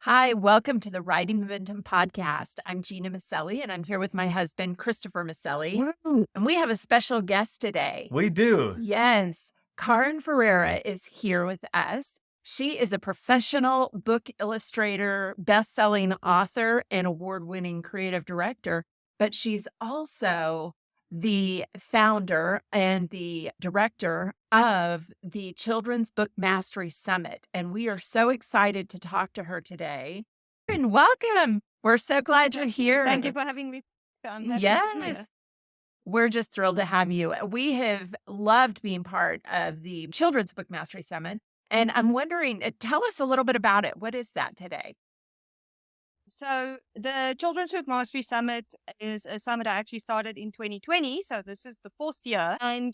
Hi, welcome to the Writing Momentum podcast. I'm Gena Maselli, and I'm here with my husband, Christopher Maselli. Woo! And we have a special guest today. We do. Yes, Karen Ferreira is here with us. She is a professional book illustrator, best-selling author, and award-winning creative director, but she's also the founder and the director of the Children's Book Mastery Summit. And we are so excited to talk to her today. And welcome. We're so glad you're here. Thank you for having me. I'm happy to be here. Yes. We're just thrilled to have you. We have loved being part of the Children's Book Mastery Summit. And I'm wondering, tell us a little bit about it. What is that today? So the Children's Book Mastery Summit is a summit I actually started in 2020. So this is the fourth year. And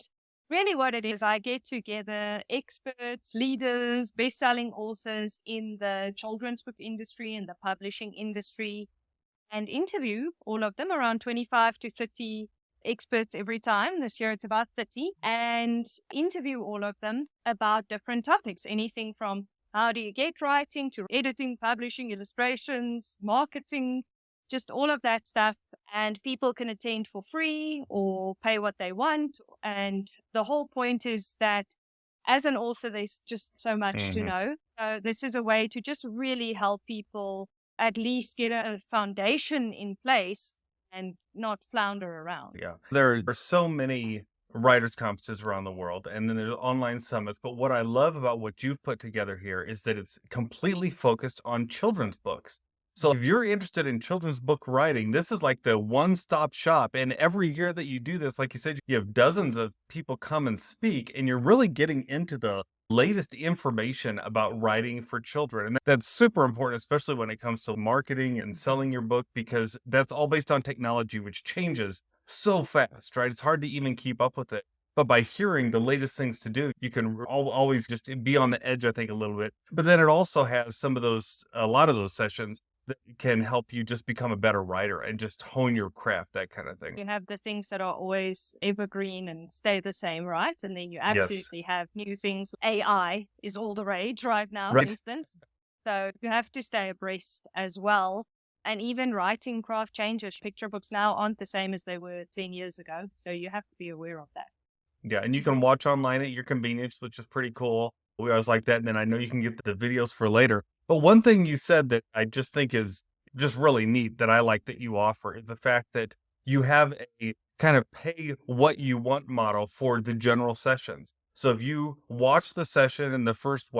really what it is, I get together experts, leaders, best-selling authors in the children's book industry and the publishing industry and interview all of them, around 25 to 30 experts every time. This year it's about 30, and interview all of them about different topics, anything from how do you get writing to editing, publishing, illustrations, marketing, just all of that stuff. And people can attend for free or pay what they want. And the whole point is that as an author, there's just so much to know. So this is a way to just really help people at least get a foundation in place and not flounder around. Yeah. There are so many writers' conferences around the world, and then there's online summits. But what I love about what you've put together here is that it's completely focused on children's books. So if you're interested in children's book writing, this is like the one-stop shop. And every year that you do this, like you said, you have dozens of people come and speak, and you're really getting into the latest information about writing for children. And that's super important, especially when it comes to marketing and selling your book, because that's all based on technology, which changes so fast, right? It's hard to even keep up with it. But by hearing the latest things to do, you can always just be on the edge, I think, a little bit. But then it also has a lot of those sessions that can help you just become a better writer and just hone your craft, that kind of thing. You have the things that are always evergreen and stay the same, right? And then you Yes. absolutely have new things. AI is all the rage right now, Right. for instance. So you have to stay abreast as well. And even writing craft changes. Picture books now aren't the same as they were 10 years ago. So you have to be aware of that. Yeah, and you can watch online at your convenience, which is pretty cool. We always like that. And then I know you can get the videos for later. But one thing you said that I just think is just really neat that I like that you offer is the fact that you have a kind of pay what you want model for the general sessions. So if you watch the session in the first,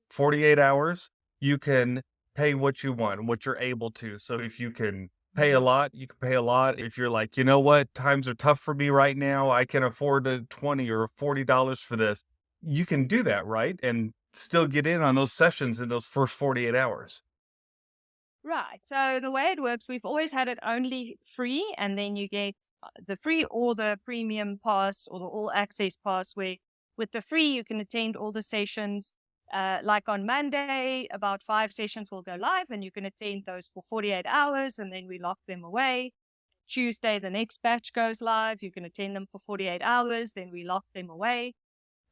48 hours, you can pay what you want, what you're able to. So if you can pay a lot, you can pay a lot. If you're like, you know what, times are tough for me right now, I can afford a $20 or $40 for this. You can do that, right? And still get in on those sessions in those first 48 hours. Right. So the way it works, we've always had it only free, and then you get the free or the premium pass or the all access pass, where with the free, you can attend all the sessions. Like on Monday, about 5 sessions will go live, and you can attend those for 48 hours, and then we lock them away. Tuesday, the next batch goes live. You can attend them for 48 hours, then we lock them away.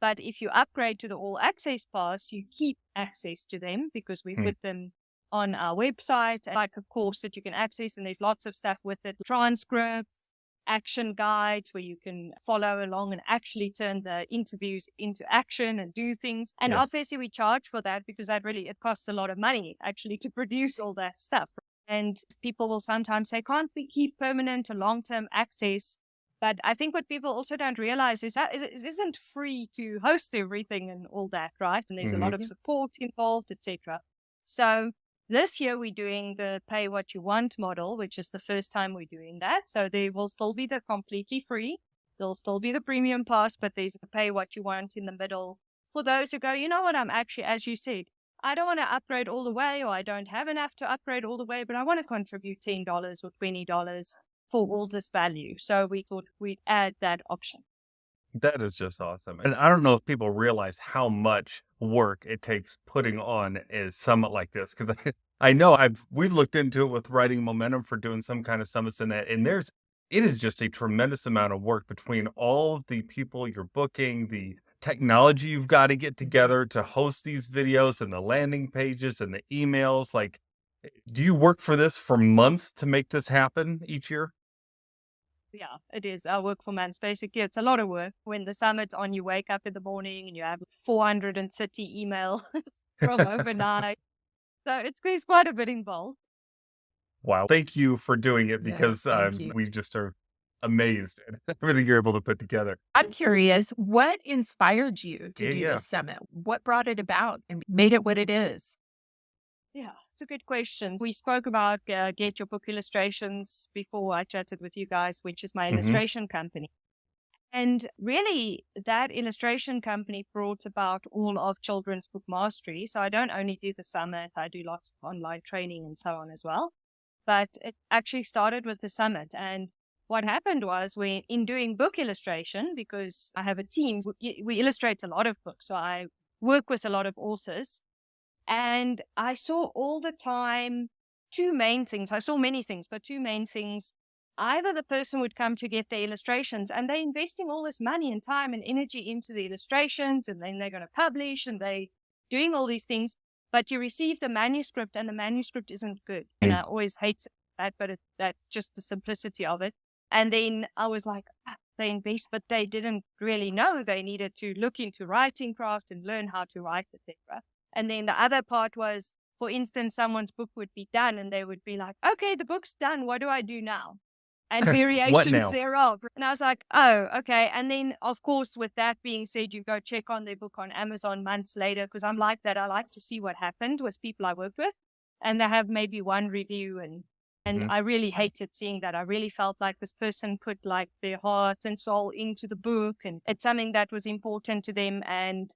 But if you upgrade to the all access pass, you keep access to them because we put them on our website, like a course that you can access, and there's lots of stuff with it, transcripts, action guides where you can follow along and actually turn the interviews into action and do things. And Yes. obviously we charge for that because it costs a lot of money actually to produce all that stuff. And people will sometimes say, can't we keep permanent or long-term access? But I think what people also don't realize is that it isn't free to host everything and all that, right? And there's a lot of support involved, etc. So this year we're doing the pay what you want model, which is the first time we're doing that. So there will still be the completely free. There'll still be the premium pass, but there's the pay what you want in the middle for those who go, you know what, I'm actually, as you said, I don't want to upgrade all the way, or I don't have enough to upgrade all the way, but I want to contribute $10 or $20 for all this value. So we thought we'd add that option. That is just awesome. And I don't know if people realize how much work it takes putting on a summit like this. Cause I know we've looked into it with Writing Momentum for doing some kind of summits in that. And it is just a tremendous amount of work between all of the people you're booking, the technology you've got to get together to host these videos and the landing pages and the emails. Like Do you work for this for months to make this happen each year? Yeah, it is. I work for months. Basically, it's a lot of work. When the summit's on, you wake up in the morning and you have 430 emails from overnight. So it's quite a bit involved. Wow. Thank you for doing it Yes, because thank you. we just are amazed at everything you're able to put together. I'm curious, what inspired you to Yeah, do yeah. this summit? What brought it about and made it what it is? Yeah, it's a good question. We spoke about Get Your Book Illustrations before I chatted with you guys, which is my Hmm. illustration company. And really, that illustration company brought about all of children's book mastery. So I don't only do the summit, I do lots of online training and so on as well. But it actually started with the summit. And what happened was in doing book illustration, because I have a team, we illustrate a lot of books. So I work with a lot of authors. And I saw all the time two main things. I saw many things, but two main things. Either the person would come to get their illustrations and they're investing all this money and time and energy into the illustrations, and then they're going to publish and they doing all these things, but you receive the manuscript and the manuscript isn't good. And I always hate that, but that's just the simplicity of it. And then I was like, they invest, but they didn't really know they needed to look into writing craft and learn how to write, etc. And then the other part was, for instance, someone's book would be done and they would be like, okay, the book's done. What do I do now? And What variations now? thereof. And I was like, oh, okay. And then, of course, with that being said, you go check on their book on Amazon months later, because I'm like that. I like to see what happened with people I worked with. And they have maybe one review. And Mhm. I really hated seeing that. I really felt like this person put like their heart and soul into the book, and it's something that was important to them. And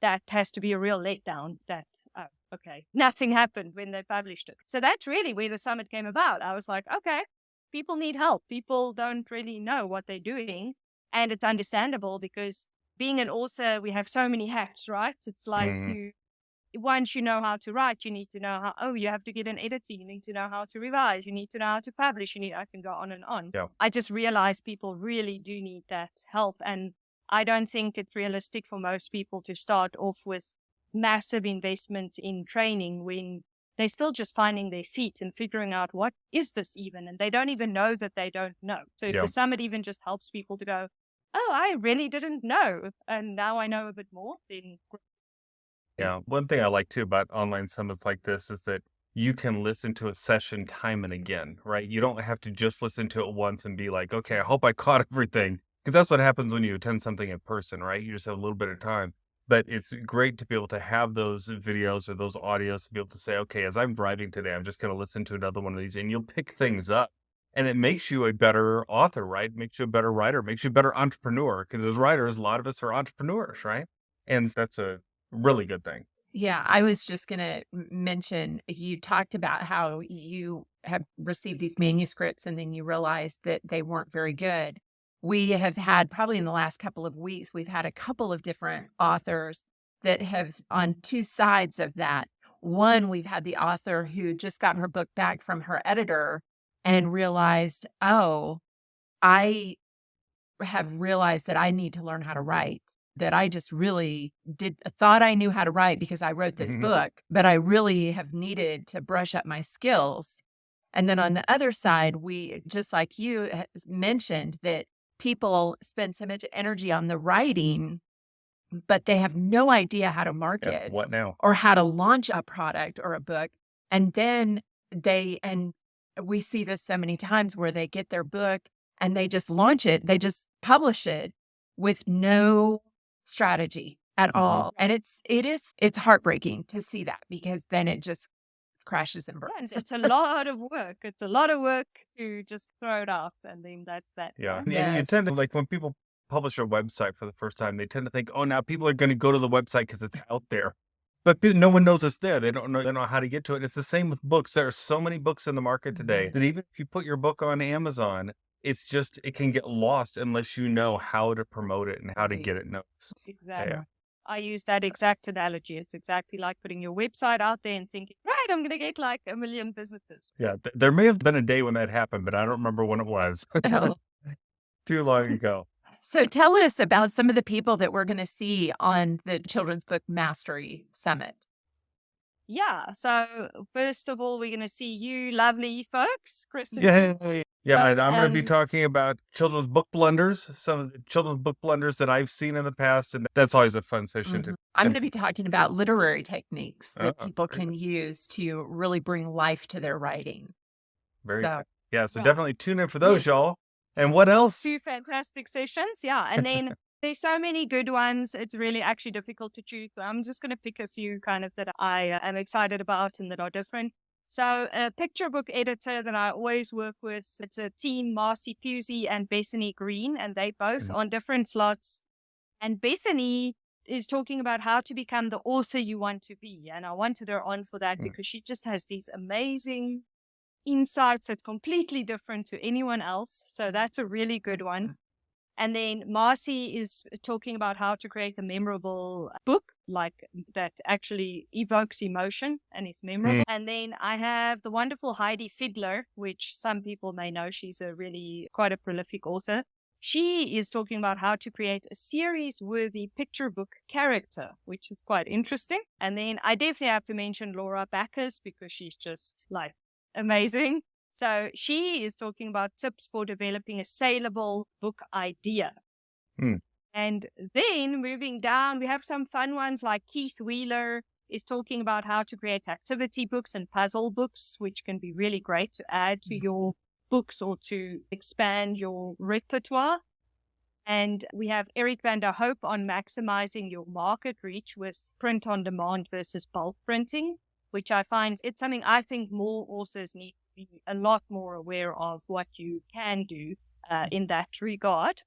that has to be a real letdown that, oh, okay, nothing happened when they published it. So that's really where the summit came about. I was like, okay, people need help. People don't really know what they're doing. And it's understandable because being an author, we have so many hats, right? It's like Mhm. once you know how to write, you need to know you have to get an editor. You need to know how to revise. You need to know how to publish. I can go on and on. Yeah. I just realized people really do need that help. And I don't think it's realistic for most people to start off with massive investments in training when they're still just finding their feet and figuring out what is this even, and they don't even know that they don't know. So if Yeah. the summit even just helps people to go, oh, I really didn't know, and now I know a bit more, then Yeah. One thing I like too about online summits like this is that you can listen to a session time and again, right? You don't have to just listen to it once and be like, okay, I hope I caught everything. Because that's what happens when you attend something in person, right? You just have a little bit of time. But it's great to be able to have those videos or those audios to be able to say, okay, as I'm driving today, I'm just going to listen to another one of these, and you'll pick things up. And it makes you a better author, right? Makes you a better writer, makes you a better entrepreneur. Because as writers, a lot of us are entrepreneurs, right? And that's a really good thing. Yeah, I was just going to mention you talked about how you have received these manuscripts and then you realized that they weren't very good. We have had probably in the last couple of weeks, we've had a couple of different authors that have on two sides of that. One, we've had the author who just got her book back from her editor and realized, oh, I have realized that I need to learn how to write, that I just really thought I knew how to write because I wrote this Mhm. book, but I really have needed to brush up my skills. And then on the other side, we, just like you mentioned, that people spend so much energy on the writing, but they have no idea how to Yeah. market What now? or how to launch a product or a book. And then and we see this so many times where they get their book and they just launch it, they just publish it with no strategy at Mhm. all. And it's heartbreaking to see that because then it just crashes and and burns. it's a lot of work. It's a lot of work to just throw it out, and then that's that. Yeah. Right? And you Yes. tend to like when people publish a website for the first time, they tend to think, oh, now people are going to go to the website because it's out there. But no one knows it's there. They don't know how to get to it. It's the same with books. There are so many books in the market today that even if you put your book on Amazon, it can get lost unless you know how to promote it and how to Right. get it noticed. Exactly. Yeah. I use that exact analogy. It's exactly like putting your website out there and thinking, right, I'm going to get like 1 million visitors. Yeah. There may have been a day when that happened, but I don't remember when it was. Oh. Too long ago. So tell us about some of the people that we're going to see on the Children's Book Mastery Summit. Yeah. So first of all, we're going to see you lovely folks, Christopher. Yay. Yeah, and I'm going to be And talking about children's book blunders, some of the children's book blunders that I've seen in the past, and that's always a fun session to. I'm going And to be talking about literary techniques that people very can good. use to really bring life to their writing. Very So, good. Yeah, so well, definitely tune in for yes. those, y'all. And what else? two fantastic sessions. Yeah. And then there's so many good ones. It's really actually difficult to choose, but I'm just going to pick a few kind of that I am excited about and that are different. So a picture book editor that I always work with, it's a team, Marcy Pusey and Bethany Green, and they both Mhm. on different slots. And Bethany is talking about how to become the author you want to be. And I wanted her on for that Mm. because she just has these amazing insights that's completely different to anyone else. So that's a really good one. And then Marcy is talking about how to create a memorable book, like that actually evokes emotion and is memorable. And then I have the wonderful Heidi Fidler, which some people may know. She's a really quite a prolific author. She is talking about how to create a series worthy picture book character, which is quite interesting. And then I definitely have to mention Laura Backus because she's just like amazing. So she is talking about tips for developing a saleable book idea. Hmm. And then moving down, we have some fun ones like Keith Wheeler is talking about how to create activity books and puzzle books, which can be really great to add to your books or to expand your repertoire. And we have Eric van der Hoop on maximizing your market reach with print on demand versus bulk printing, which I find it's something I think more authors need to be a lot more aware of what you can do in that regard.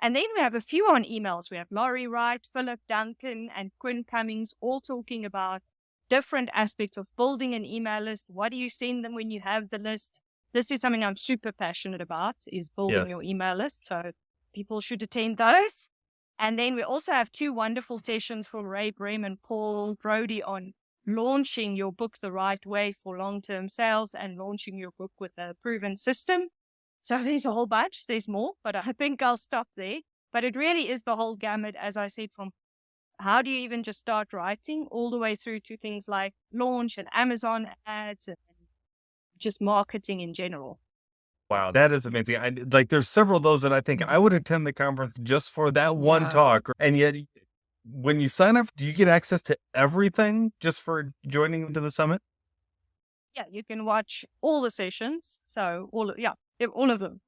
And then we have a few on emails. We have Laurie Wright, Philip Duncan, and Quinn Cummings all talking about different aspects of building an email list. What do you send them when you have the list? This is something I'm super passionate about, is building Yes. your email list. So people should attend those. And then we also have two wonderful sessions from Ray Bream and Paul Brody on launching your book the right way for long-term sales and launching your book with a proven system. So there's a whole bunch. There's more, but I think I'll stop there. But it really is the whole gamut, as I said, from how do you even just start writing all the way through to things like launch and Amazon ads and just marketing in general. Wow, that is amazing. There's several of those that I think I would attend the conference just for that one Yeah. talk. And yet, when you sign up, do you get access to everything just for joining to the summit? Yeah, you can watch all the sessions. So all of them.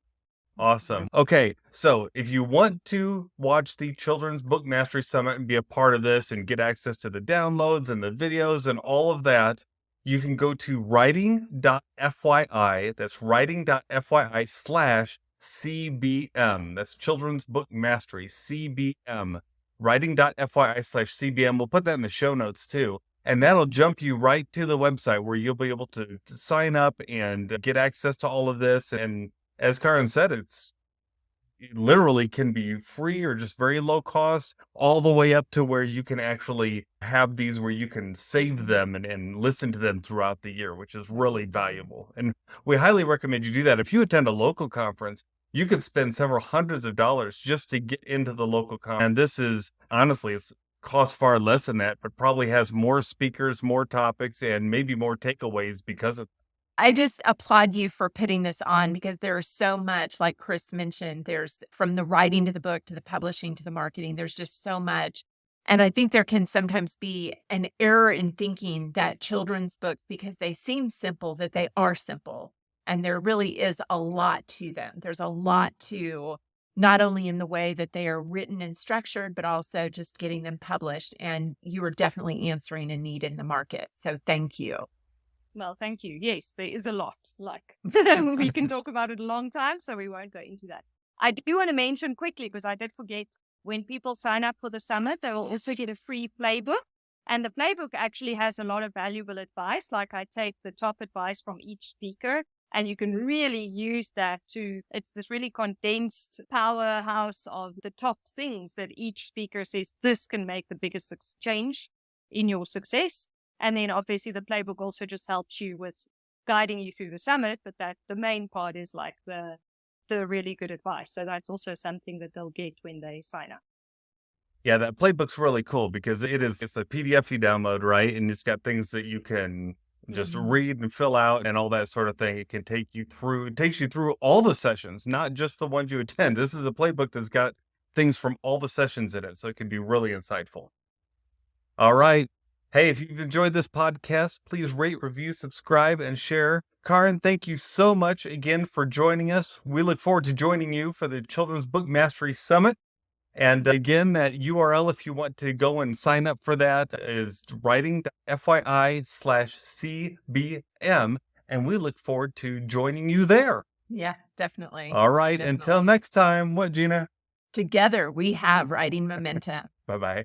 Awesome. Okay, so if you want to watch the Children's Book Mastery Summit and be a part of this and get access to the downloads and the videos and all of that, you can go to writing.fyi. That's writing.fyi/CBM. That's Children's Book Mastery, CBM. Writing.fyi/CBM. We'll put that in the show notes too. And that'll jump you right to the website where you'll be able to sign up and get access to all of this. And as Karen said, it literally can be free or just very low cost, all the way up to where you can actually have these where you can save them and listen to them throughout the year, which is really valuable. And we highly recommend you do that. If you attend a local conference, you could spend several hundreds of dollars just to get into the local conference. And this is honestly, it's costs far less than that, but probably has more speakers, more topics, and maybe more takeaways because of. I just applaud you for putting this on because there is so much, like Chris mentioned, there's from the writing to the book to the publishing to the marketing, there's just so much. And I think there can sometimes be an error in thinking that children's books, because they seem simple, that they are simple. And there really is a lot to them. There's a lot to not only in the way that they are written and structured, but also just getting them published. And you are definitely answering a need in the market. So thank you. Well, thank you. Yes, there is a lot. Like we can talk about it a long time, so we won't go into that. I do want to mention quickly, because I did forget, when people sign up for the summit, they will also get a free playbook. And the playbook actually has a lot of valuable advice. Like I take the top advice from each speaker, and you can really use that it's this really condensed powerhouse of the top things that each speaker says this can make the biggest change in your success. And then obviously the playbook also just helps you with guiding you through the summit, but that the main part is like the really good advice. So that's also something that they'll get when they sign up. Yeah, that playbook's really cool because it's a PDF you download, right? And it's got things that you can just Mhm. read and fill out and all that sort of thing. It takes you through all the sessions, not just the ones you attend. This is a playbook that's got things from all the sessions in it, so it can be really insightful. All right. Hey, if you've enjoyed this podcast, please rate, review, subscribe, and share. Karin, thank you so much again for joining us. We look forward to joining you for the Children's Book Mastery Summit. And again, that URL, if you want to go and sign up for that, is writing.fyi/CBM. And we look forward to joining you there. Yeah, definitely. All right. Until Definitely. next time, what, Gina? Together we have writing momentum. Bye bye.